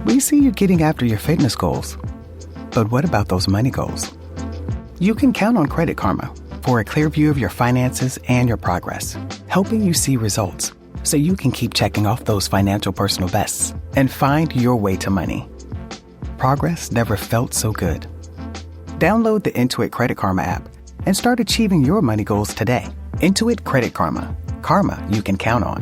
We see you getting after your fitness goals. But what about those money goals? You can count on Credit Karma for a clear view of your finances and your progress, helping you see results so you can keep checking off those financial personal bests and find your way to money. Progress never felt so good. Download the Intuit Credit Karma app and start achieving your money goals today. Intuit Credit Karma. Karma you can count on.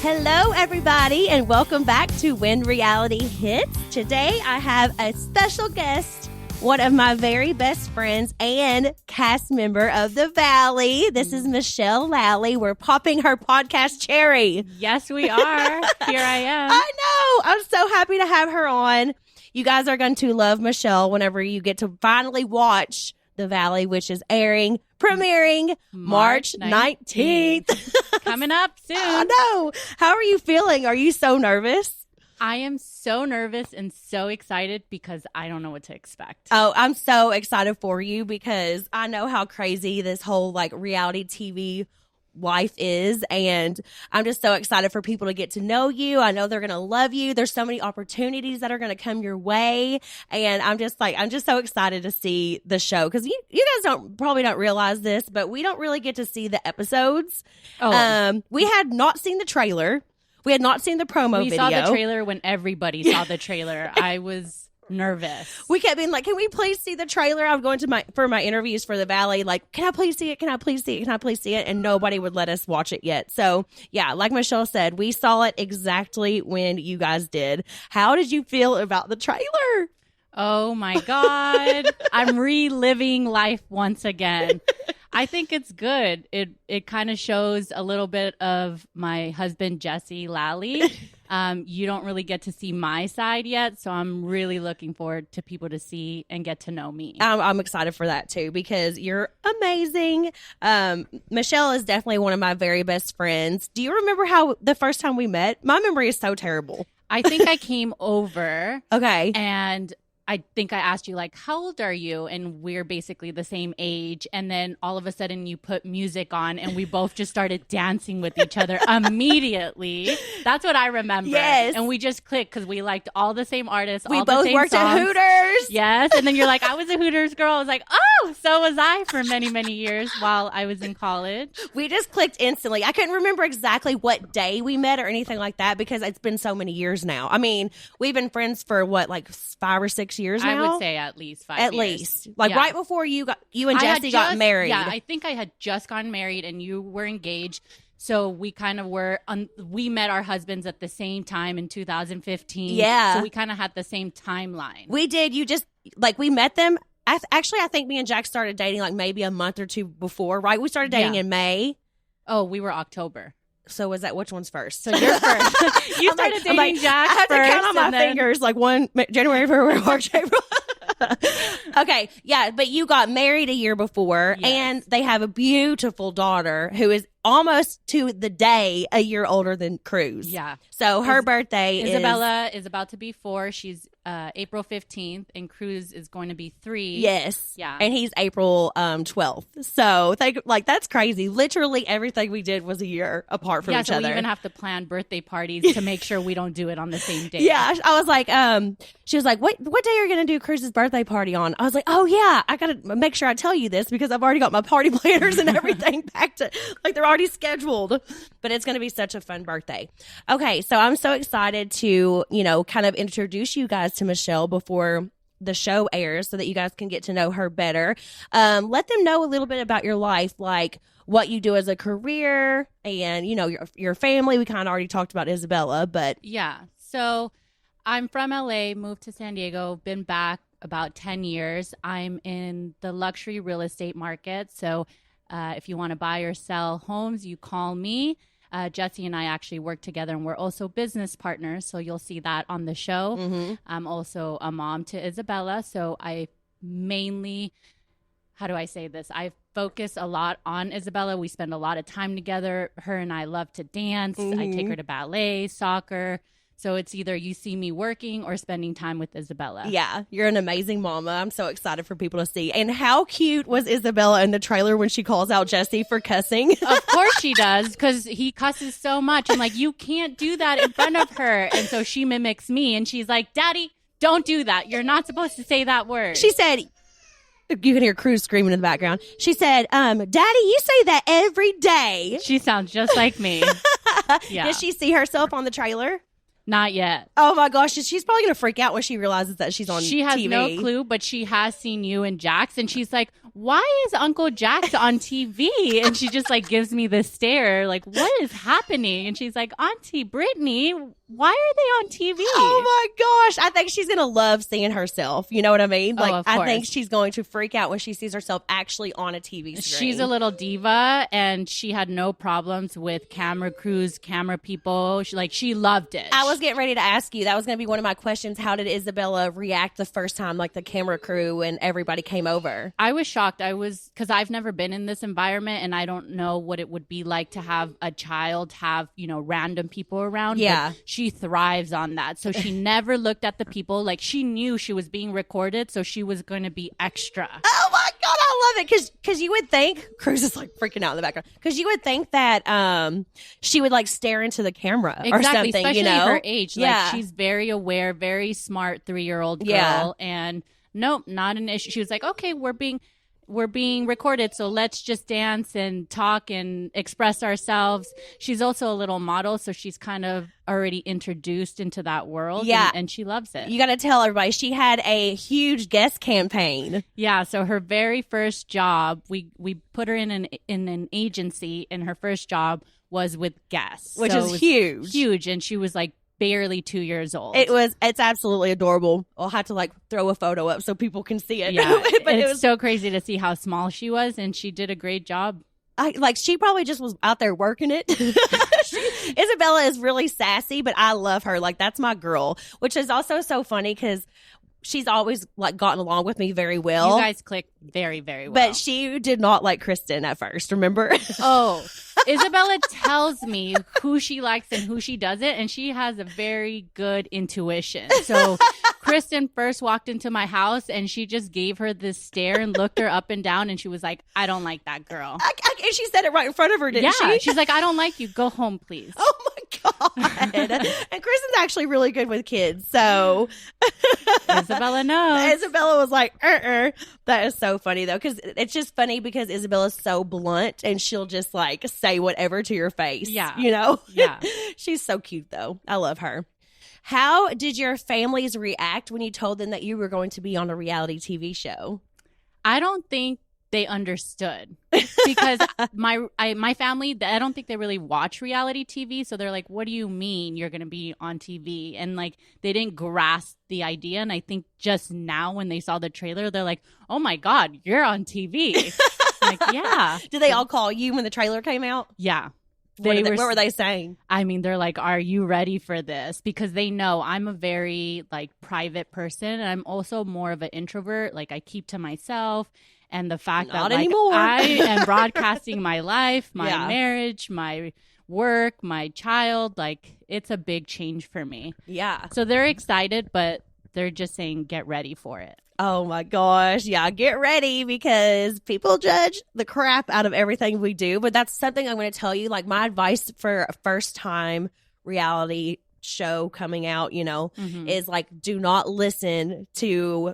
Hello, everybody, and welcome back to When Reality Hits. Today, I have a special guest, one of my very best friends and cast member of The Valley. This is Jesse Lally. We're popping her podcast cherry. Yes, we are. Here I am. I know. I'm so happy to have her on. You guys are going to love Michelle whenever you get to finally watch The Valley, which is premiering March 19th. Coming up soon. I know. How are you feeling? Are you so nervous? I am so nervous and so excited because I don't know what to expect. Oh, I'm so excited for you because I know how crazy this whole reality TV life is, and I'm just so excited for people to get to know you. I know they're going to love you. There's so many opportunities that are going to come your way, and I'm just so excited to see the show because you guys probably don't realize this, but we don't really get to see the episodes. We had not seen the trailer. We had not seen the promo video. We saw the trailer when everybody saw the trailer. I was nervous. We kept being like, can we please see the trailer? I was going to for my interviews for The Valley, can I please see it? Can I please see it? Can I please see it? And nobody would let us watch it yet. So yeah, like Michelle said, we saw it exactly when you guys did. How did you feel about the trailer? Oh my God. I'm reliving life once again. I think it's good. It kind of shows a little bit of my husband, Jesse Lally. You don't really get to see my side yet, so I'm really looking forward to people to see and get to know me. I'm excited for that too because you're amazing. Michelle is definitely one of my very best friends. Do you remember how the first time we met? My memory is so terrible. I think I came over. Okay. And I think I asked you, how old are you? And we're basically the same age. And then all of a sudden you put music on and we both just started dancing with each other immediately. That's what I remember. Yes. And we just clicked because we liked all the same artists. We all both the same worked songs. at Hooters. Yes. And then you're like, I was a Hooters girl. I was like, oh, so was I for many, many years while I was in college. We just clicked instantly. I couldn't remember exactly what day we met or anything like that because it's been so many years now. I mean, we've been friends for 5 or 6 years now? I would say at least 5 years. At least. Right before you and Jesse got married. Yeah, I think I had just gotten married and you were engaged. So we kind of were, we met our husbands at the same time in 2015. Yeah. So we kind of had the same timeline. We did. You just, we met them. I think me and Jack started dating maybe a month or two before, right? We started dating in May. Oh, we were October. So was that, which one's first? So you're first. You started dating Jack I have first. to count on my fingers, January, February, March, April. Okay, yeah, but you got married a year before, yes. And they have a beautiful daughter who is almost to the day a year older than Cruz. Yeah. So her birthday Isabella is about to be 4. She's April 15th, and Cruz is going to be 3. Yes. Yeah. And he's April 12th. So that's crazy. Literally everything we did was a year apart from each other. Yeah, so we even have to plan birthday parties to make sure we don't do it on the same day. Yeah. I was like, she was like, what day are you going to do Cruz's birthday party on? I was like, oh yeah, I got to make sure I tell you this because I've already got my party planners and everything packed. They're already scheduled, but it's going to be such a fun birthday. Okay. So I'm so excited to, kind of introduce you guys to Michelle before the show airs so that you guys can get to know her better. Let them know a little bit about your life, like what you do as a career and, your family. We kind of already talked about Isabella, but. Yeah. So I'm from LA, moved to San Diego, been back about 10 years. I'm in the luxury real estate market. So if you want to buy or sell homes, you call me. Jesse and I actually work together, and we're also business partners. So you'll see that on the show. Mm-hmm. I'm also a mom to Isabella. So I mainly, how do I say this? I focus a lot on Isabella. We spend a lot of time together. Her and I love to dance. Mm-hmm. I take her to ballet, soccer. So it's either you see me working or spending time with Isabella. Yeah, you're an amazing mama. I'm so excited for people to see. And how cute was Isabella in the trailer when she calls out Jesse for cussing? Of course she does, because he cusses so much. I'm like, you can't do that in front of her. And so she mimics me, and she's like, Daddy, don't do that. You're not supposed to say that word. She said, you can hear Cruz screaming in the background. She said, Daddy, you say that every day. She sounds just like me. Yeah. Did she see herself on the trailer? Not yet. Oh my gosh, she's probably going to freak out when she realizes that she's on TV. She has no clue, but she has seen you and Jax, and she's like, why is Uncle Jax on TV? And she just like gives me this stare, like, what is happening? And she's like, Auntie Brittany, why are they on TV? Oh my gosh, I think she's going to love seeing herself. You know what I mean? Like, of I course. think she's going to freak out when she sees herself actually on a TV screen. She's a little diva, and she had no problems with camera crews, camera people. She loved it. I was getting ready to ask you. That was going to be one of my questions. How did Isabella react the first time, like the camera crew and everybody came over? I was shocked. Because I've never been in this environment, and I don't know what it would be like to have a child have, random people around. Yeah. But she thrives on that. So she never looked at the people. Like, she knew she was being recorded, so she was going to be extra. Oh my God, I love it. Because you would think, Cruz is like freaking out in the background, because you would think that she would like stare into the camera or something, especially her age. Yeah. Like, she's very aware, very smart 3-year-old girl. Yeah. And nope, not an issue. She was like, okay, we're being recorded, so let's just dance and talk and express ourselves. She's also a little model, so she's kind of already introduced into that world. Yeah. And she loves it. You got to tell everybody, she had a huge guest campaign. Yeah, so her very first job, we put her in an agency, and her first job was with guests. Which So is it was huge. Huge, and she was like barely 2 years old. It's absolutely adorable. I'll have to like throw a photo up so people can see it. Yeah, But it's so crazy to see how small she was, and she did a great job. She probably just was out there working it. Isabella is really sassy, but I love her. Like, that's my girl, which is also so funny because she's always like gotten along with me very well. You guys click very, very well. But she did not like Kristin at first, remember? Oh, Isabella tells me who she likes and who she doesn't, and she has a very good intuition. So Kristin first walked into my house, and she just gave her this stare and looked her up and down, and she was like, I don't like that girl. And she said it right in front of her, didn't she? She's like, I don't like you. Go home, please. Oh my God. And Kristin's actually really good with kids, so Isabella knows. Isabella was like, That is so funny though, because it's just funny because Isabella's so blunt, and she'll just like say whatever to your face. Yeah. Yeah. She's so cute though. I love her. How did your families react when you told them that you were going to be on a reality TV show? I don't think they understood, because my family, I don't think they really watch reality TV. So they're like, what do you mean you're going to be on TV? And like, they didn't grasp the idea. And I think just now when they saw the trailer, they're like, oh my God, you're on TV. Like, yeah. Did they all call you when the trailer came out? Yeah. What were they saying? I mean, they're like, are you ready for this? Because they know I'm a very like private person, and I'm also more of an introvert. Like, I keep to myself. And the fact Not that like, anymore. I am broadcasting my life, my Yeah. marriage, my work, my child, like, it's a big change for me. Yeah. So they're excited, but they're just saying get ready for it. Oh my gosh. Yeah, get ready, because people judge the crap out of everything we do. But that's something I'm going to tell you. Like, my advice for a first time reality show coming out, is like, do not listen to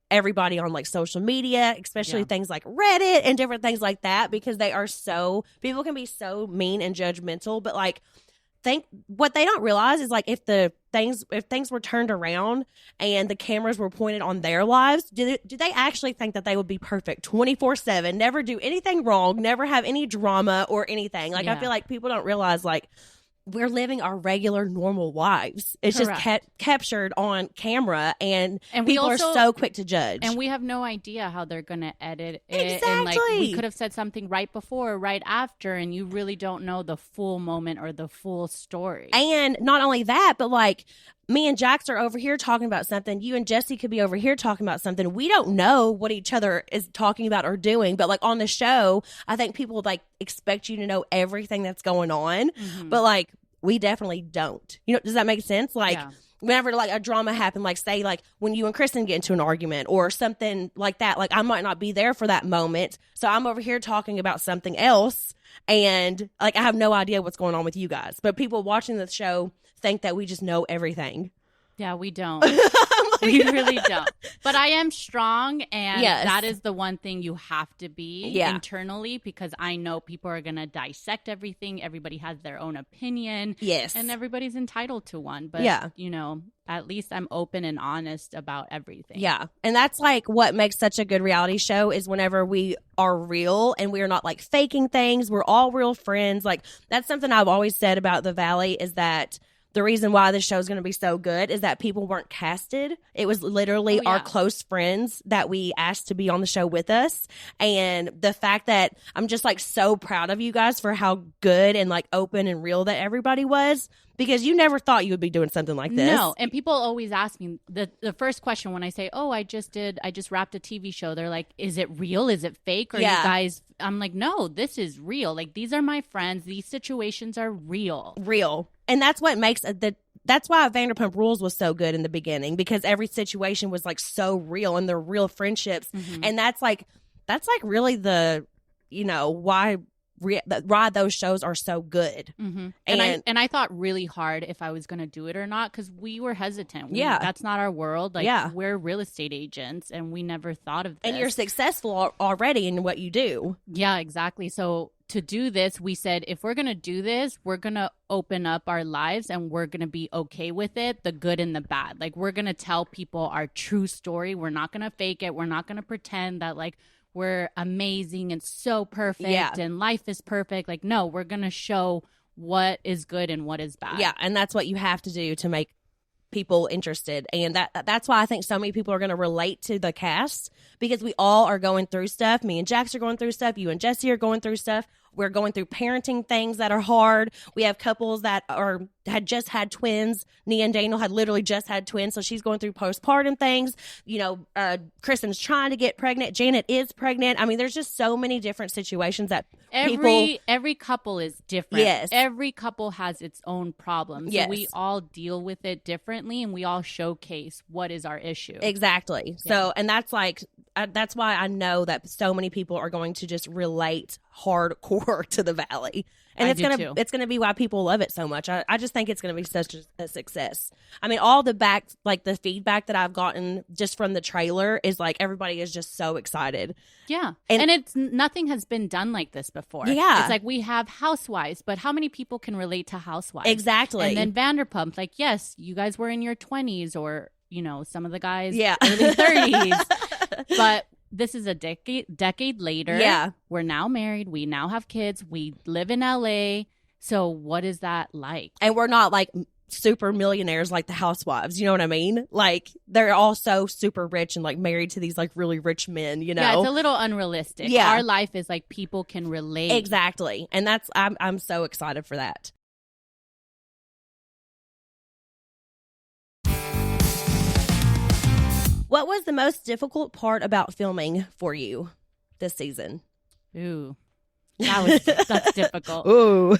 everybody on like social media, especially things like Reddit and different things like that, because people can be so mean and judgmental. But like, what they don't realize is like, if things were turned around and the cameras were pointed on their lives, do they actually think that they would be perfect 24/7, never do anything wrong, never have any drama or anything? Like, I feel like people don't realize like, we're living our regular normal lives. It's Correct. just captured on camera, and we people also are so quick to judge. And we have no idea how they're going to edit it. Exactly. And like, we could have said something right before or right after, and you really don't know the full moment or the full story. And not only that, but like, me and Jax are over here talking about something. You and Jesse could be over here talking about something. We don't know what each other is talking about or doing. But like, on the show, I think people like expect you to know everything that's going on. Mm-hmm. But like, we definitely don't. You know, does that make sense? Like, whenever like a drama happened, like say like when you and Kristin get into an argument or something like that, like I might not be there for that moment. So I'm over here talking about something else and like I have no idea what's going on with you guys. But people watching the show think that we just know everything. Yeah, we don't. We really don't. But I am strong, and that is the one thing you have to be internally, because I know people are going to dissect everything. Everybody has their own opinion. Yes. And everybody's entitled to one. But, you know, at least I'm open and honest about everything. Yeah. And that's like what makes such a good reality show is whenever we are real and we're not like faking things. We're all real friends. Like that's something I've always said about the Valley is that the reason why this show is going to be so good is that people weren't casted. It was literally our close friends that we asked to be on the show with us. And the fact that I'm just like so proud of you guys for how good and like open and real that everybody was, because you never thought you would be doing something like this. No. And people always ask me the first question when I say, oh, I just wrapped a TV show. They're like, is it real? Is it fake? Or you guys, I'm like, no, this is real. Like, these are my friends. These situations are real. Real. And that's what makes that's why Vanderpump Rules was so good in the beginning, because every situation was like so real and they're real friendships. Mm-hmm. And that's like really the, you know, why those shows are so good. Mm-hmm. And I thought really hard if I was going to do it or not, because we were hesitant. That's not our world. Like we're real estate agents and we never thought of this. And you're successful already in what you do. Yeah, exactly. So to do this, we said, if we're going to do this, we're going to open up our lives and we're going to be okay with it, the good and the bad. Like, we're going to tell people our true story. We're not going to fake it. We're not going to pretend that, like, we're amazing and so perfect and life is perfect. Like, no, we're going to show what is good and what is bad. Yeah, and that's what you have to do to make people interested. And that's why I think so many people are going to relate to the cast, because we all are going through stuff. Me and Jax are going through stuff. You and Jesse are going through stuff. We're going through parenting things that are hard. We have couples that had just had twins. Nia and Daniel had literally just had twins, so she's going through postpartum things. You know, Kristen's trying to get pregnant. Janet is pregnant. I mean, there's just so many different situations that every couple is different. Yes. Every couple has its own problems. Yes. So we all deal with it differently, and we all showcase what is our issue. Exactly. Yeah. So, and that's like, that's why I know that so many people are going to just relate hardcore to the Valley. And it's gonna be why people love it so much. I just think it's gonna be such a success. I mean, all the the feedback that I've gotten just from the trailer is like everybody is just so excited. Yeah, and it's nothing has been done like this before. Yeah, it's like we have Housewives, but how many people can relate to Housewives? Exactly. And then Vanderpump, like, yes, you guys were in your 20s, or you know, some of the guys early 30s, but this is a decade later. Yeah. We're now married. We now have kids. We live in LA. So what is that like? And we're not like super millionaires like the Housewives. You know what I mean? Like, they're all so super rich and like married to these like really rich men, you know? Yeah, it's a little unrealistic. Yeah. Our life is like people can relate. Exactly. And I'm so excited for that. What was the most difficult part about filming for you this season? Ooh, that's difficult. Ooh.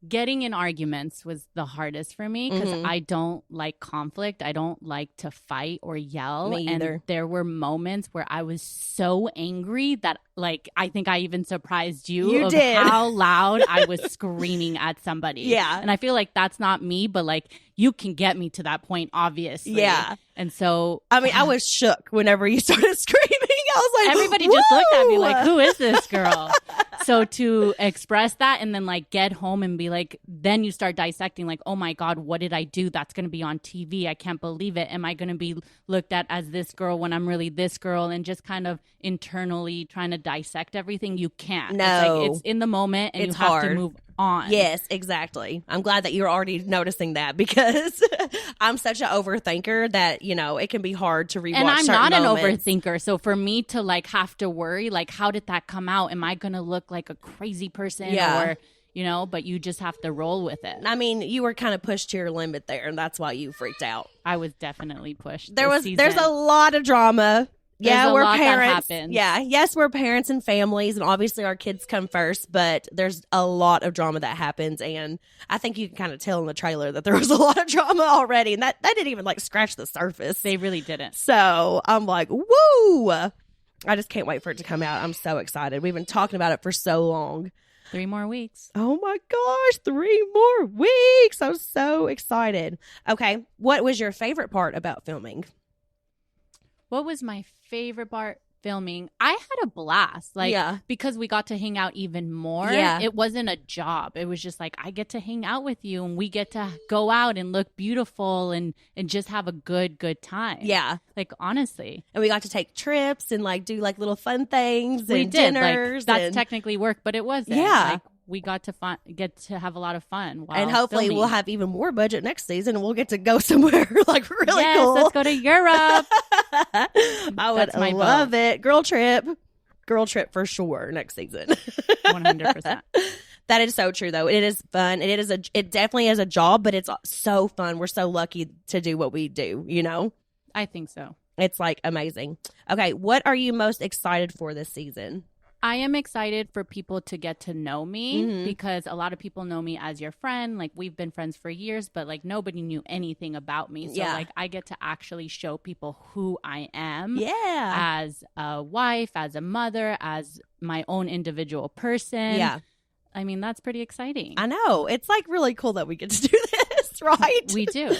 Getting in arguments was the hardest for me, because I don't like conflict. I don't like to fight or yell. Me either. And there were moments where I was so angry that, like, I think I even surprised you did. How loud I was screaming at somebody. Yeah. And I feel like that's not me, but like, you can get me to that point, obviously. Yeah. And so, I mean, I was shook whenever you started screaming. I was like, everybody whoa! just looked at me like, who is this girl? So to express that and then like get home and be like, then you start dissecting like, oh my God, what did I do? That's going to be on TV. I can't believe it. Am I going to be looked at as this girl when I'm really this girl? And just kind of internally trying to dissect everything. You can't. No. It's in the moment and It's you have hard to move on. Yes, exactly. I'm glad that you're already noticing that, because I'm such an overthinker that, you know, it can be hard to rewatch. And I'm certain not moments. an overthinker. So for me to like have to worry, like, how did that come out? Am I going to look like a crazy person? Yeah. Or, you know, but you just have to roll with it. I mean, you were kind of pushed to your limit there, and that's why you freaked out. I was definitely pushed. There's a lot of drama. Yeah, There's a we're lot that parents. happens. Yeah, yes, we're parents and families, and obviously our kids come first. But there's a lot of drama that happens, and I think you can kind of tell in the trailer that there was a lot of drama already, and that didn't even like scratch the surface. They really didn't. So I'm like, woo! I just can't wait for it to come out. I'm so excited. We've been talking about it for so long. 3 more weeks. Oh my gosh, 3 more weeks. I'm so excited. Okay, what was your favorite part about filming? What was my favorite part filming? I had a blast. Because we got to hang out even more. Yeah. It wasn't a job. It was just like, I get to hang out with you and we get to go out and look beautiful and just have a good time. Yeah. Like, honestly. And we got to take trips and like do like little fun things We and did. dinners. Like, that's and, technically work, but it wasn't. Yeah. Like, we got to get to have a lot of fun while and hopefully filming. we'll have even more budget next season and we'll get to go somewhere like really yes, cool. let's go to Europe. I would That's my love vote. it. Girl trip for sure next season. 100%. That is so true though. It is fun. It definitely is a job, but it's so fun. We're so lucky to do what we do, you know? I think so. It's like amazing. Okay, what are you most excited for this season? I am excited for people to get to know me Mhm. because a lot of people know me as your friend. Like, we've been friends for years, but like nobody knew anything about me. So Yeah. like I get to actually show people who I am Yeah. as a wife, as a mother, as my own individual person. Yeah. I mean, that's pretty exciting. I know. It's like really cool that we get to do this, right? We do.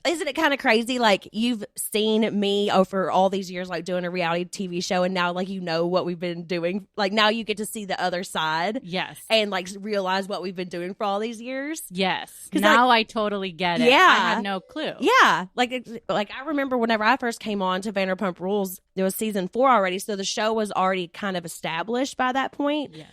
Isn't it kind of crazy? Like, you've seen me over all these years, like doing a reality TV show, and now like you know what we've been doing. Like, now you get to see the other side Yes. and like realize what we've been doing for all these years. Yes. 'Cause, Now I totally get it. Yeah. I had no clue. Yeah, like I remember whenever I first came on to Vanderpump Rules, there was season 4 already, so the show was already kind of established by that point. Yes.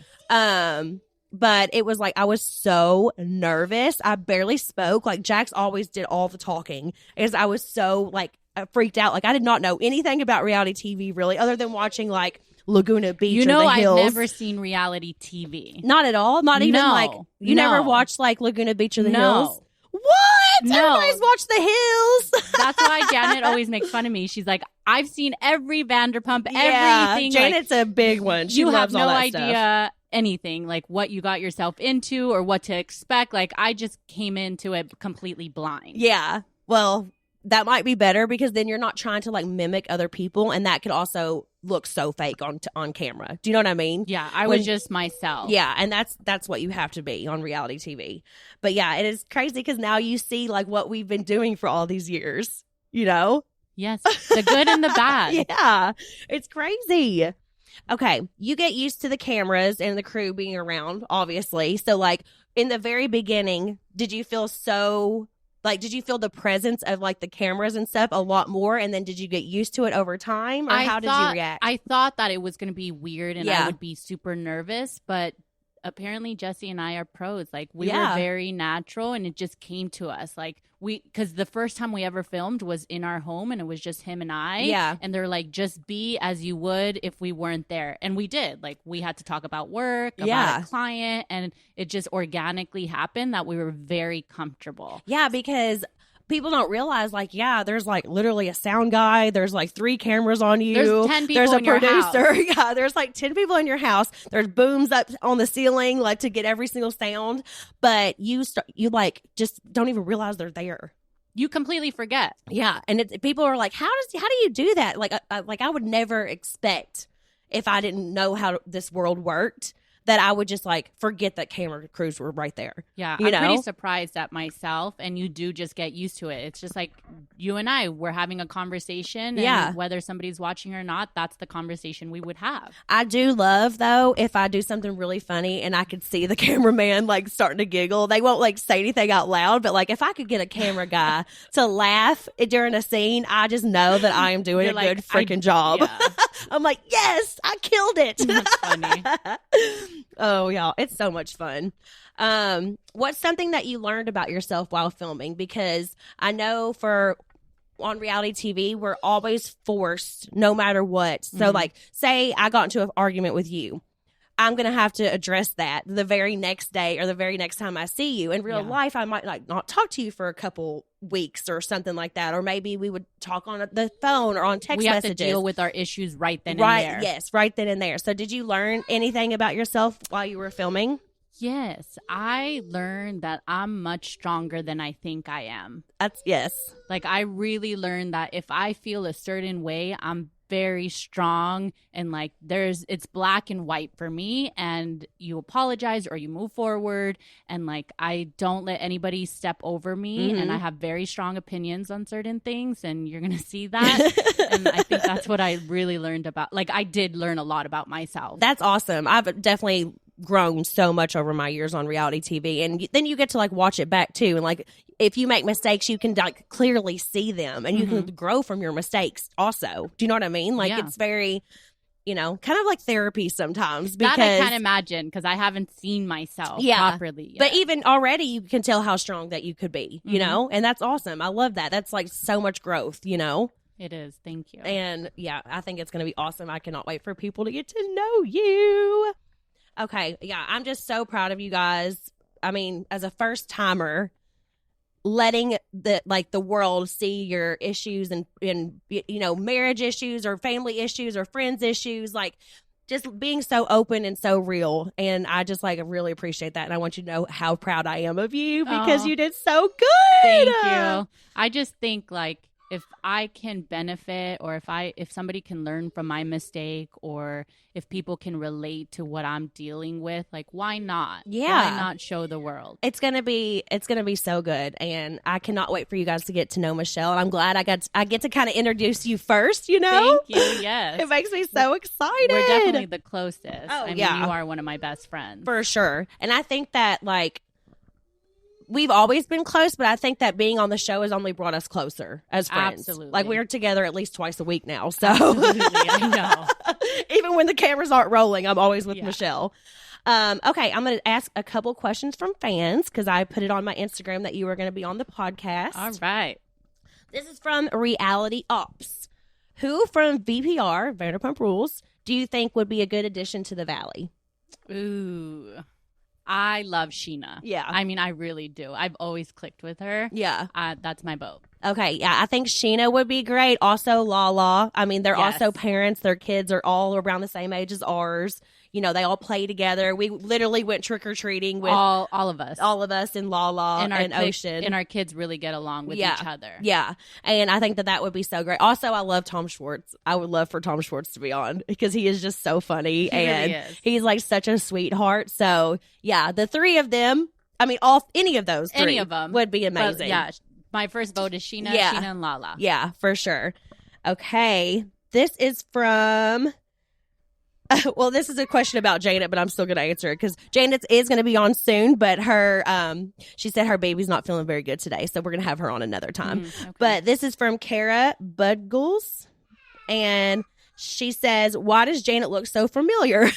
But it was like I was so nervous. I barely spoke. Like, Jax always did all the talking, because I was so like freaked out. Like, I did not know anything about reality TV really, other than watching like Laguna Beach. You or know, the I've Hills. never seen reality TV. Not at all. Not even No. like you No. never watched like Laguna Beach or the No. Hills. What? No. Everybody's watched the Hills. That's why Janet always makes fun of me. She's like, I've seen every Vanderpump, Yeah, everything. Janet's a big one. She you loves have no all that idea stuff. anything, like what you got yourself into or what to expect. Like, I just came into it completely blind. Yeah. Well, that might be better, because then you're not trying to like mimic other people, and that could also look so fake on camera. Do you know what I mean? Yeah, I When- was just myself. Yeah, and that's what you have to be on reality TV. But yeah, it is crazy because now you see like what we've been doing for all these years, you know? Yes, the good and the bad. Yeah, it's crazy. Okay, you get used to the cameras and the crew being around, obviously. So like in the very beginning, did you feel the presence of like the cameras and stuff a lot more, and then did you get used to it over time, or how did you react? I thought that it was going to be weird and Yeah. I would be super nervous, but apparently Jesse and I are pros. Like, we Yeah. were very natural and it just came to us. Like, because the first time we ever filmed was in our home and it was just him and I. Yeah. And they're like, just be as you would if we weren't there. And we did. Like, we had to talk about work, Yeah. about a client, and it just organically happened that we were very comfortable. Yeah, because people don't realize, like, yeah, there's like literally a sound guy. There's like 3 cameras on you. There's 10 people There's a in your producer. Yeah, there's like 10 people in your house. There's booms up on the ceiling, like to get every single sound. But you like just don't even realize they're there. You completely forget. Yeah, and people are like, how do you do that? Like, I would never expect, if I didn't know how this world worked, that I would just like forget that camera crews were right there. Yeah, You I'm know? pretty surprised at myself, and you do just get used to it. It's just like you and I, we're having a conversation, and Yeah. whether somebody's watching or not, that's the conversation we would have. I do love, though, if I do something really funny and I could see the cameraman like starting to giggle. They won't like say anything out loud, but like if I could get a camera guy to laugh during a scene, I just know that I am doing You're a like, good freaking job. Yeah. I'm like, yes, I killed it. That's funny. Oh, y'all, it's so much fun. What's something that you learned about yourself while filming? Because I know on reality TV, we're always forced no matter what. So like, say I got into an argument with you. I'm going to have to address that the very next day or the very next time I see you. In real life, I might like not talk to you for a couple weeks or something like that. Or maybe we would talk on the phone or on text messages. We have to deal with our issues right then and there. Yes, right then and there. So did you learn anything about yourself while you were filming? Yes, I learned that I'm much stronger than I think I am. Yes. Like, I really learned that if I feel a certain way, I'm very strong, and like it's black and white for me, and you apologize or you move forward, and like I don't let anybody step over me, and I have very strong opinions on certain things, and you're gonna see that. And I think that's what I really learned about. Like, I did learn a lot about myself. That's awesome. I've definitely grown so much over my years on reality TV, and then you get to like watch it back too, and like if you make mistakes you can like clearly see them, and you can grow from your mistakes also. Do you know what I mean? Like it's very, kind of like therapy sometimes, because that I can't imagine, because I haven't seen myself properly yet. But even already you can tell how strong that you could be, you know, and that's awesome. I love that. That's like so much growth, It is. Thank you. And yeah, I think it's going to be awesome. I cannot wait for people to get to know you. Okay, yeah, I'm just so proud of you guys. I mean, as a first timer, letting the world see your issues and marriage issues or family issues or friends issues, like just being so open and so real. And I just like really appreciate that. And I want you to know how proud I am of you, because you did so good. Thank you. I just think like, if I can benefit, or if somebody can learn from my mistake, or if people can relate to what I'm dealing with, like, why not? Yeah. Why not show the world? It's gonna be so good, and I cannot wait for you guys to get to know Michelle. And I'm glad I get to kind of introduce you first. Thank you. Yes, it makes me so excited. We're definitely the closest. Oh, I mean, yeah. you are one of my best friends for sure, and I think that like, we've always been close, but I think that being on the show has only brought us closer as friends. Absolutely. Like, we're together at least twice a week now. So Absolutely, I know. Even when the cameras aren't rolling, I'm always with Michelle. Okay, I'm going to ask a couple questions from fans, because I put it on my Instagram that you were going to be on the podcast. All right. This is from Reality Ops. Who from VPR, Vanderpump Rules, do you think would be a good addition to the Valley? Ooh. I love Sheena. Yeah. I mean, I really do. I've always clicked with her. Yeah. That's my vote. Okay. Yeah. I think Sheena would be great. Also, Lala. I mean, they're also parents. Their kids are all around the same age as ours. They all play together. We literally went trick-or-treating with all of us. All of us and Lala and Ocean. And our kids really get along with each other. Yeah. And I think that would be so great. Also, I love Tom Schwartz. I would love for Tom Schwartz to be on, because he is just so funny. He and really is. He's like such a sweetheart. So, yeah, the three of them, I mean, any of those three any of them would be amazing. But, yeah. My first vote is Sheena, Sheena and Lala. Yeah, for sure. Okay. This is from... well, this is a question about Janet, but I'm still going to answer it, because Janet is going to be on soon, but she said her baby's not feeling very good today, so we're going to have her on another time. Okay. But this is from Kara Budgles, and she says, why does Janet look so familiar?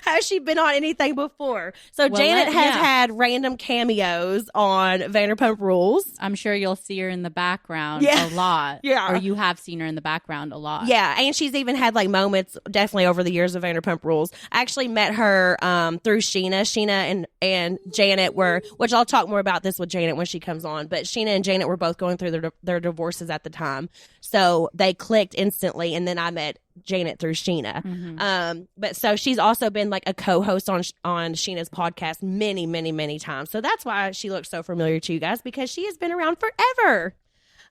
Has she been on anything before? So Janet has had random cameos on Vanderpump Rules. I'm sure you'll see her in the background a lot. Yeah. Or you have seen her in the background a lot. Yeah. And she's even had like moments definitely over the years of Vanderpump Rules. I actually met her through Sheena. Sheena and Janet were, which I'll talk more about this with Janet when she comes on, but Sheena and Janet were both going through their divorces at the time. So they clicked instantly, and then I met Janet through Sheena. Mm-hmm. But so she's also been like a co-host on Sheena's podcast many, many, many times. So that's why she looks so familiar to you guys, because she has been around forever.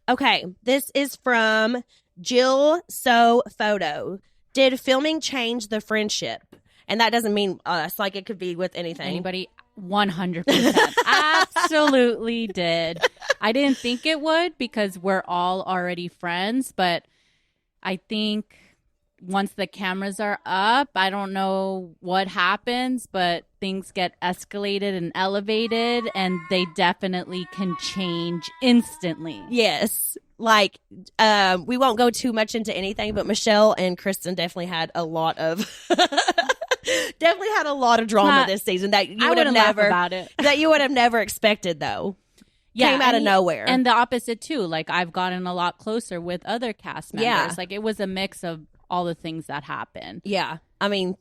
Okay, this is from Jill So Photo. Did filming change the friendship? And that doesn't mean us. Like, it could be with anything. Anybody. 100%. Absolutely did. I didn't think it would, because we're all already friends, but I think once the cameras are up, I don't know what happens, but things get escalated and elevated, and they definitely can change instantly. Yes. Like, we won't go too much into anything, but Michelle and Kristin definitely had a lot of drama this season that you would have never about it. that you would have never expected, though. Came out of nowhere. And the opposite too. Like, I've gotten a lot closer with other cast members. Yeah. Like, it was a mix of all the things that happened. Yeah. I mean,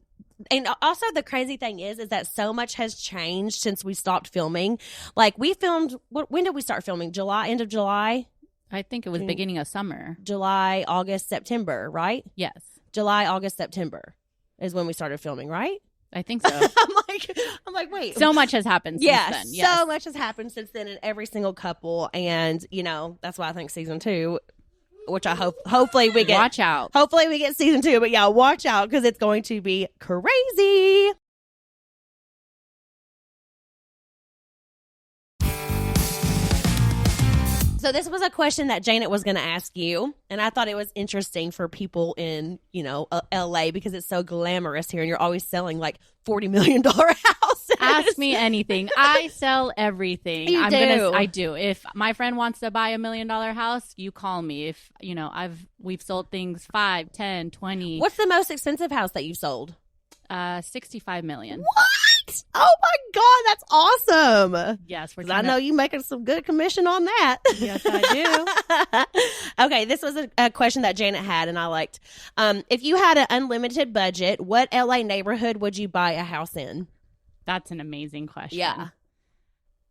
And also the crazy thing is that so much has changed since we stopped filming. Like we filmed, when did we start filming? End of July? I think it was beginning of summer. July, August, September, right? Yes. July, August, September is when we started filming, right? I think so. I'm like, wait. So much has happened since then. Yes. So much has happened since then in every single couple. And, that's why I think season 2, which I hopefully we get. Watch out. Hopefully we get season 2. But yeah, watch out because it's going to be crazy. So this was a question that Janet was going to ask you, and I thought it was interesting for people in, LA because it's so glamorous here, and you're always selling like $40 million houses. Ask me anything. I sell everything. You do. I do. If my friend wants to buy $1 million house, you call me. If we've sold things 5, 10, 20. What's the most expensive house that you've sold? 65 million. What? Oh my God, that's awesome. Yes, I know you making some good commission on that. Yes, I do. Okay, this was a question that Janet had, and I liked. If you had an unlimited budget, what LA neighborhood would you buy a house in? That's an amazing question. Yeah.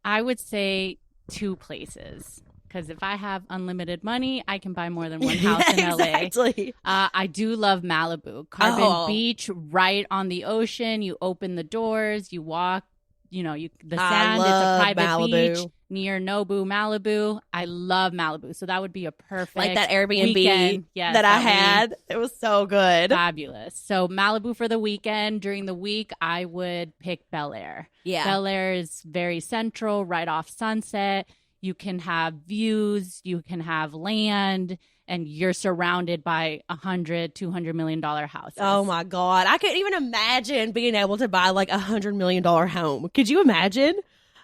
I would say 2 places. Because if I have unlimited money, I can buy more than one house in LA. Exactly. I do love Malibu. Carbon Beach, right on the ocean. You open the doors, you walk, the sand. It's a private Malibu. beach near Nobu, Malibu. I love Malibu. So that would be a perfect like that Airbnb weekend. Yes, that I had. It was so good. Fabulous. So Malibu for the weekend. During the week, I would pick Bel Air. Yeah. Bel Air is very central, right off Sunset. You can have views, you can have land, and you're surrounded by $100, $200 million houses. Oh my God. I couldn't even imagine being able to buy like $100 million home. Could you imagine?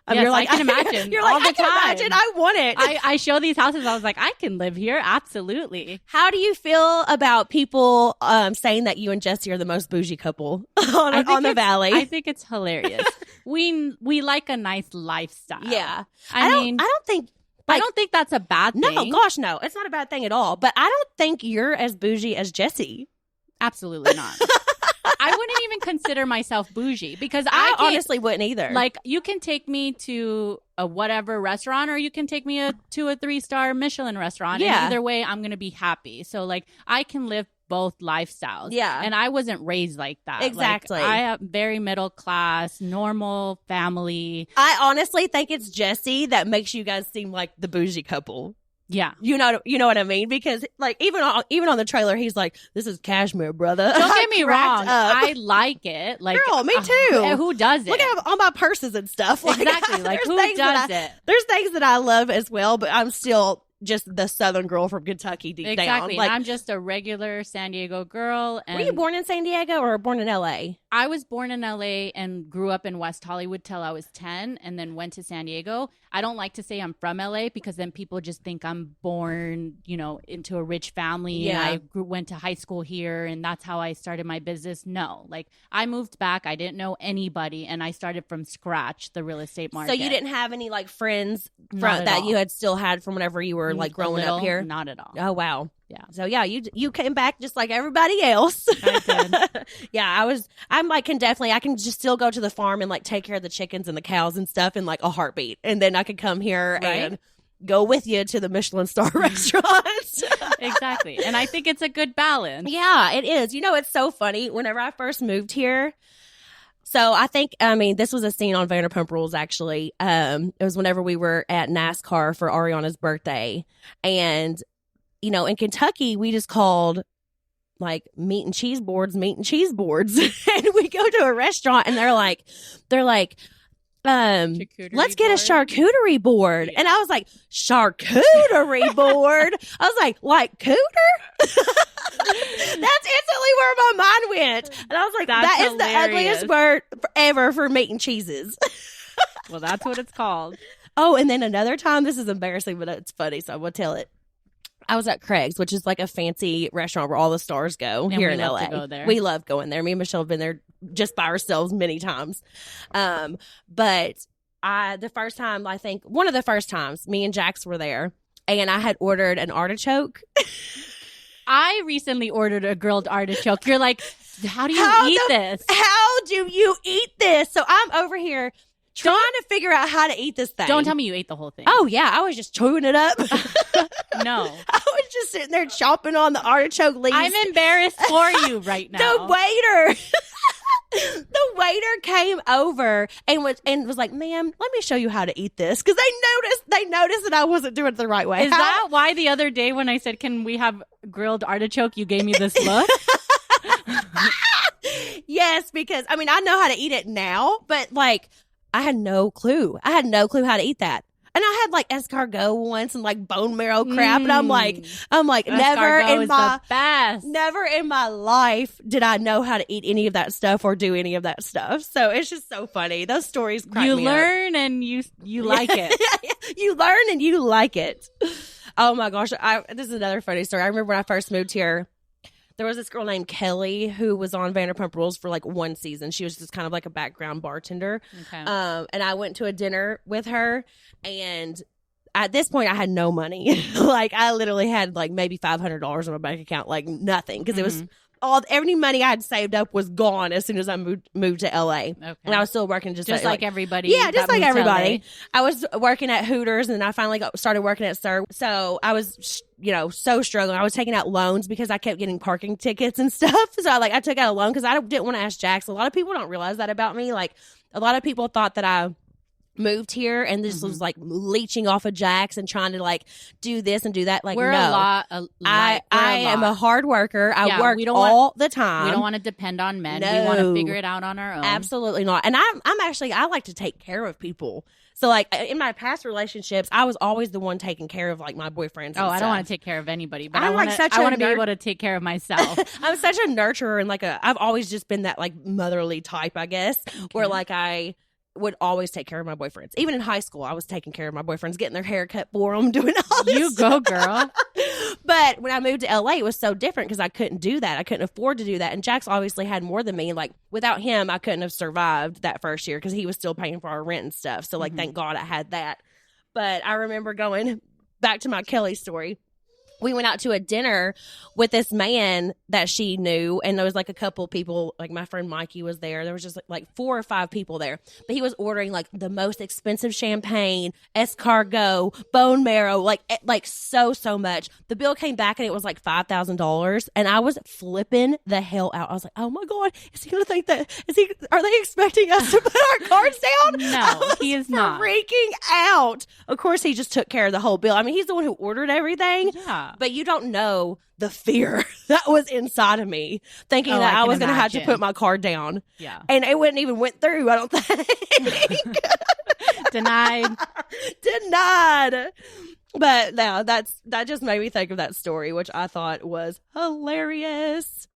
Yes, you're like, I can imagine. You're all like, the I can time. imagine. I want it. I show these houses. I was like, I can live here. Absolutely. How do you feel about people saying that you and Jesse are the most bougie couple on the Valley? I think it's hilarious. we like a nice lifestyle. Yeah. I don't think that's a bad thing. No, gosh, no. It's not a bad thing at all. But I don't think you're as bougie as Jesse. Absolutely not. I wouldn't even consider myself bougie because I honestly wouldn't either. Like, you can take me to a whatever restaurant or you can take me to a 3-star Michelin restaurant. Yeah. And either way, I'm going to be happy. So, like, I can live both lifestyles. Yeah. And I wasn't raised like that. Exactly. Like, I am very middle class, normal family. I honestly think it's Jesse that makes you guys seem like the bougie couple. Yeah. You know what I mean? Because like even on the trailer, he's like, "This is cashmere, brother." Don't get me wrong. Up. I like it. Like, girl, me too. Who does it? Look at all my purses and stuff. Like, exactly. Like, who does it? There's things that I love as well, but I'm still just the Southern girl from Kentucky deep down. Exactly. Like, I'm just a regular San Diego girl. And were you born in San Diego or born in LA? I was born in LA and grew up in West Hollywood till I was 10 and then went to San Diego. I don't like to say I'm from LA because then people just think I'm born, into a rich family. Yeah. And I went to high school here and that's how I started my business. No, like I moved back. I didn't know anybody and I started from scratch, the real estate market. So you didn't have any like friends Not at that all. you had still had from whenever you were like growing up here? Not at all. Oh, wow. Yeah. So yeah, you came back just like everybody else. I did. Yeah, I can just still go to the farm and like take care of the chickens and the cows and stuff in like a heartbeat. And then I could come here and go with you to the Michelin star restaurants. Exactly. And I think it's a good balance. Yeah, it is. It's so funny. Whenever I first moved here, so this was a scene on Vanderpump Rules, actually. It was whenever we were at NASCAR for Ariana's birthday. And, in Kentucky, we just called like meat and cheese boards. And we go to a restaurant and they're like, let's get a charcuterie board. Yeah. And I was like, charcuterie board? I was like cooter? That's instantly where my mind went. And I was like, that's that is hilarious. the ugliest word ever for meat and cheeses. Well, that's what it's called. Oh, and then another time, this is embarrassing, but it's funny, so I will tell it. I was at Craig's, which is like a fancy restaurant where all the stars go here in LA. Go there. We love going there. Me and Michelle have been there just by ourselves many times. But the first time, one of the first times, me and Jax were there, and I had ordered an artichoke. I recently ordered a grilled artichoke. You're like, how do you eat this? How do you eat this? So I'm over here trying to figure out how to eat this thing. Don't tell me you ate the whole thing. Oh, yeah. I was just chewing it up. No. I was just sitting there chopping on the artichoke leaves. I'm embarrassed for you right now. The waiter came over and was like, ma'am, let me show you how to eat this. Because they noticed that I wasn't doing it the right way. Is that why the other day when I said, can we have grilled artichoke, you gave me this look? Yes, because, I mean, I know how to eat it now, but, like, I had no clue. I had no clue how to eat that. And I had like escargot once and like bone marrow crap. And I'm like, never in my life did I know how to eat any of that stuff or do any of that stuff. So it's just so funny. Those stories crack me up. You learn and you like it. You learn and you like it. Oh my gosh. This is another funny story. I remember when I first moved here, there was this girl named Kelly who was on Vanderpump Rules for like one season. She was just kind of like a background bartender. Okay. And I went to a dinner with her, and at this point I had no money. Like I literally had like maybe $500 on my bank account, like nothing, because it was any money I had saved up was gone as soon as I moved to LA. Okay. And I was still working just like everybody. Yeah, just like everybody. I was working at Hooters, and I finally started working at Sir. So I was, so struggling. I was taking out loans because I kept getting parking tickets and stuff. So I took out a loan because I didn't want to ask Jax. A lot of people don't realize that about me. Like a lot of people thought that I moved here and this was like leeching off of Jax and trying to like do this and do that. Like, we're no, a lot. I am a hard worker. I work all the time. We don't want to depend on men. No. We want to figure it out on our own. Absolutely not. And I like to take care of people. So like in my past relationships, I was always the one taking care of like my boyfriends. And I don't want to take care of anybody, but I want to be able to take care of myself. I'm such a nurturer and I've always just been that like motherly type, I guess, where like I would always take care of my boyfriends. Even in high school, I was taking care of my boyfriends, getting their hair cut for them, doing all this You stuff. go, girl. But when I moved to LA, it was so different because I couldn't do that. I couldn't afford to do that. And Jax obviously had more than me. Like without him, I couldn't have survived that first year because he was still paying for our rent and stuff. So like, thank God I had that. But I remember going back to my Kelly story. We went out to a dinner with this man that she knew, and there was like a couple people, like my friend Mikey was there. There was just like 4 or 5 people there, but he was ordering like the most expensive champagne, escargot, bone marrow, like so much. The bill came back and it was like $5,000, and I was flipping the hell out. I was like, oh my God, is he going to think that, are they expecting us to put our cards down? No, he is not. Freaking out. Of course, he just took care of the whole bill. I mean, he's the one who ordered everything. Yeah. But you don't know the fear that was inside of me, thinking that I was going to have to put my card down. Yeah. And it wouldn't even went through, I don't think. Denied. But no, that just made me think of that story, which I thought was hilarious.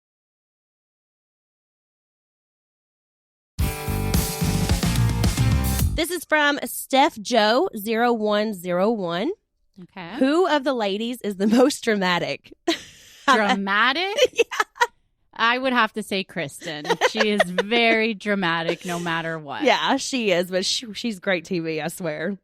This is from Steph Joe 0101. Okay. Who of the ladies is the most dramatic? Dramatic? Yeah. I would have to say Kristin. She is very dramatic no matter what. Yeah, she is, but she's great TV, I swear.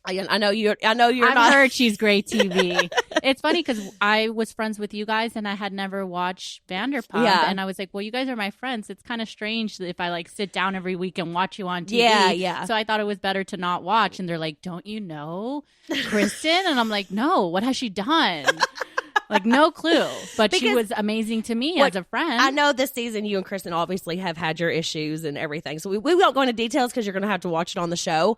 I know you're I've not. heard she's great TV. It's funny because I was friends with you guys and I had never watched Vanderpump. Yeah. And I was like, well, you guys are my friends. It's kind of strange if I like sit down every week and watch you on TV. Yeah. So I thought it was better to not watch. And they're like, don't you know Kristin? And I'm like, no, what has she done? Like, no clue. But she was amazing to me as a friend. I know this season you and Kristin obviously have had your issues and everything. So we won't go into details because you're going to have to watch it on the show.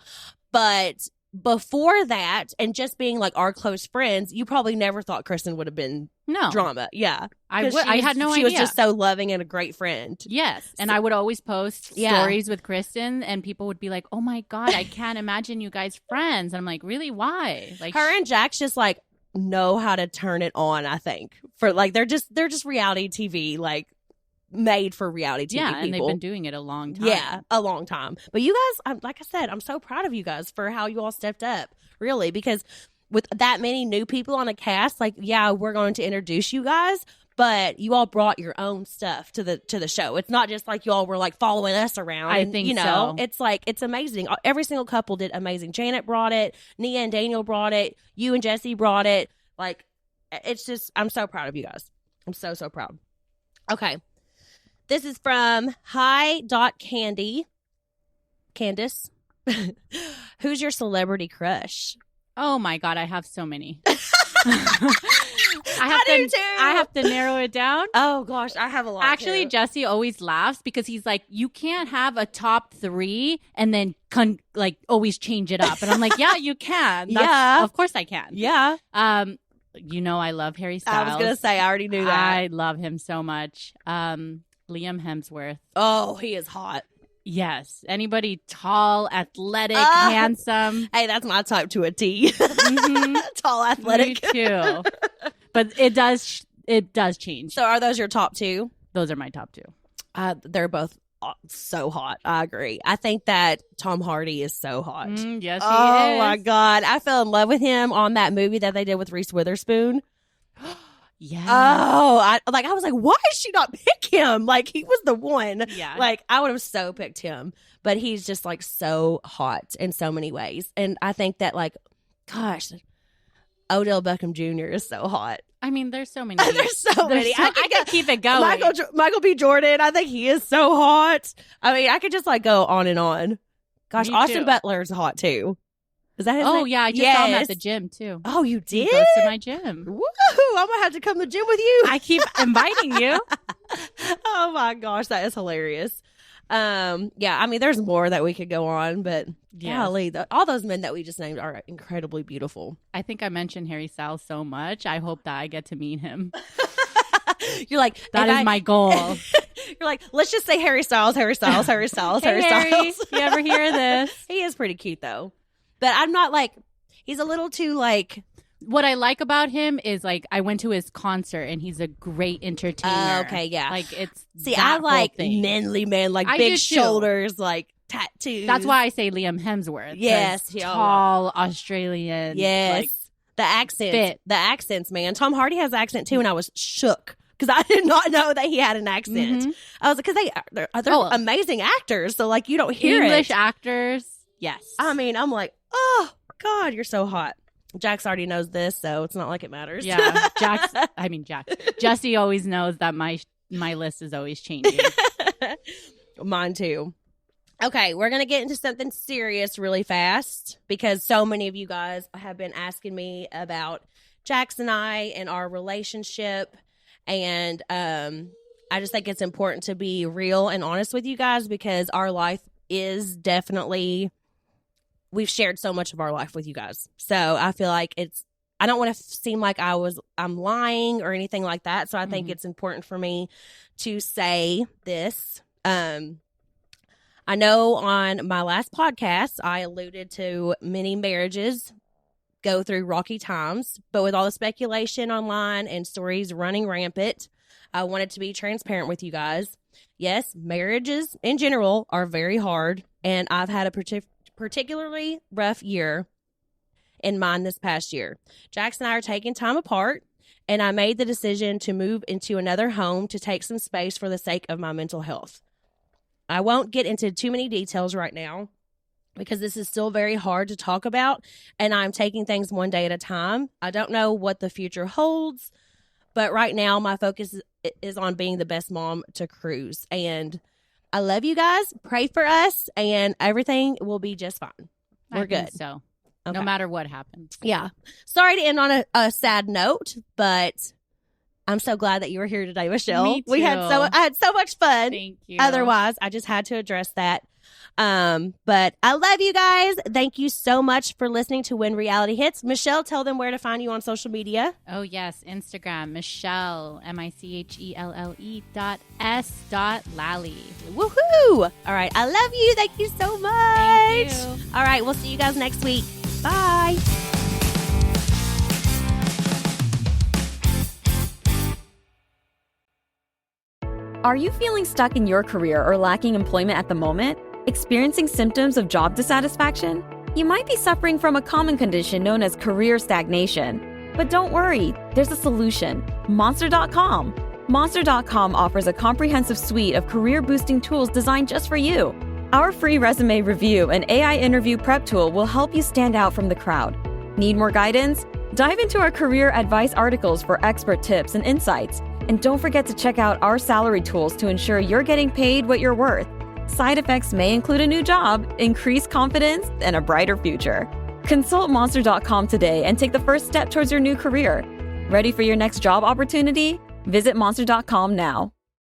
But before that, and just being like our close friends, you probably never thought Kristin would have been drama. Yeah. I had no idea. She was just so loving and a great friend. Yes. And I would always post stories with Kristin, and people would be like, oh my God, I can't imagine you guys friends. And I'm like, really? Why? Like, her and Jax just like know how to turn it on, I think. For like they're just reality TV, like made for reality TV people. And they've been doing it a long time. Yeah, a long time. But you guys, like I said, I'm so proud of you guys for how you all stepped up, really, because with that many new people on a cast, like, yeah, we're going to introduce you guys, but you all brought your own stuff to the show. It's not just like you all were like following us around. I think so. It's like, it's amazing. Every single couple did amazing. Janet brought it. Nia and Daniel brought it. You and Jesse brought it. Like, it's just, I'm so proud of you guys. I'm so, so proud. Okay. This is from hi.candy. Candace. Who's your celebrity crush? Oh my God, I have so many. I have to narrow it down. Oh gosh, I have a lot. Actually, too. Jesse always laughs because he's like, you can't have a top 3 and then always change it up. And I'm like, yeah, you can. Yeah, of course I can. Yeah. I love Harry Styles. I was gonna say I already knew that. I love him so much. Liam Hemsworth. Oh, he is hot. Yes. Anybody tall, athletic, handsome. Hey, that's my type to a T. Mm-hmm. Tall, athletic. Me too. But it does change. So are those your top 2? Those are my top 2. They're both so hot. I agree. I think that Tom Hardy is so hot. Yes, he is. Oh my God. I fell in love with him on that movie that they did with Reese Witherspoon. Yeah. Oh, I was like, why did she not pick him? Like, he was the one. Yeah. Like, I would have so picked him. But he's just like so hot in so many ways. And I think that, like, gosh, Odell Beckham Jr. is so hot. I mean, there's so many. There's so many. I could keep it going. Michael B. Jordan, I think he is so hot. I mean, I could just like go on and on. Gosh, Austin Butler is hot too. Is that his name? Oh, yeah. I just saw him at the gym, too. Oh, you did? He goes to my gym. Woo! I'm going to have to come to the gym with you. I keep inviting you. Oh, my gosh. That is hilarious. Yeah, I mean, there's more that we could go on, but golly, all those men that we just named are incredibly beautiful. I think I mentioned Harry Styles so much. I hope that I get to meet him. You're like, that is my goal. You're like, let's just say Harry Styles, Harry Styles, Harry Styles, hey, Harry Styles. Harry, you ever hear this? He is pretty cute, though. But I'm not like, he's a little too like. What I like about him is like I went to his concert and he's a great entertainer. Okay, yeah. Like it's I like manly man, like big shoulders, like tattoos. That's why I say Liam Hemsworth. Yes, tall Australian. Yes, like, the accents, man. Tom Hardy has an accent too, and I was shook because I did not know that he had an accent. Mm-hmm. I was like, because they're amazing actors, so like you don't hear English actors. Yes, I mean, I'm like, oh God, you're so hot. Jax already knows this, so it's not like it matters. Yeah, Jax. Jesse always knows that my list is always changing. Mine too. Okay, we're going to get into something serious really fast because so many of you guys have been asking me about Jax and I and our relationship. And I just think it's important to be real and honest with you guys because our life is definitely, we've shared so much of our life with you guys. So I feel like I don't want to seem like I'm lying or anything like that. So I think it's important for me to say this. I know on my last podcast, I alluded to many marriages go through rocky times, but with all the speculation online and stories running rampant, I wanted to be transparent with you guys. Yes, marriages in general are very hard, and I've had a particularly rough year in mine this past year. Jax and I are taking time apart, and I made the decision to move into another home to take some space for the sake of my mental health. I won't get into too many details right now because this is still very hard to talk about, and I'm taking things one day at a time. I don't know what the future holds, but right now my focus is on being the best mom to Cruz. And I love you guys. Pray for us, and everything will be just fine. We're good. So, okay. No matter what happens. Yeah. Sorry to end on a sad note, but I'm so glad that you were here today, Michelle. Me too. I had so much fun. Thank you. Otherwise, I just had to address that. But I love you guys. Thank you so much for listening to When Reality Hits. Michelle, tell them where to find you on social media. Oh, yes. Instagram, Michelle, MICHELLE.S.Lally. Woohoo! All right. I love you. Thank you so much. Thank you. All right. We'll see you guys next week. Bye. Are you feeling stuck in your career or lacking employment at the moment? Experiencing symptoms of job dissatisfaction? You might be suffering from a common condition known as career stagnation. But don't worry, there's a solution. Monster.com. Monster.com offers a comprehensive suite of career-boosting tools designed just for you. Our free resume review and AI interview prep tool will help you stand out from the crowd. Need more guidance? Dive into our career advice articles for expert tips and insights. And don't forget to check out our salary tools to ensure you're getting paid what you're worth. Side effects may include a new job, increased confidence, and a brighter future. Consult Monster.com today and take the first step towards your new career. Ready for your next job opportunity? Visit Monster.com now.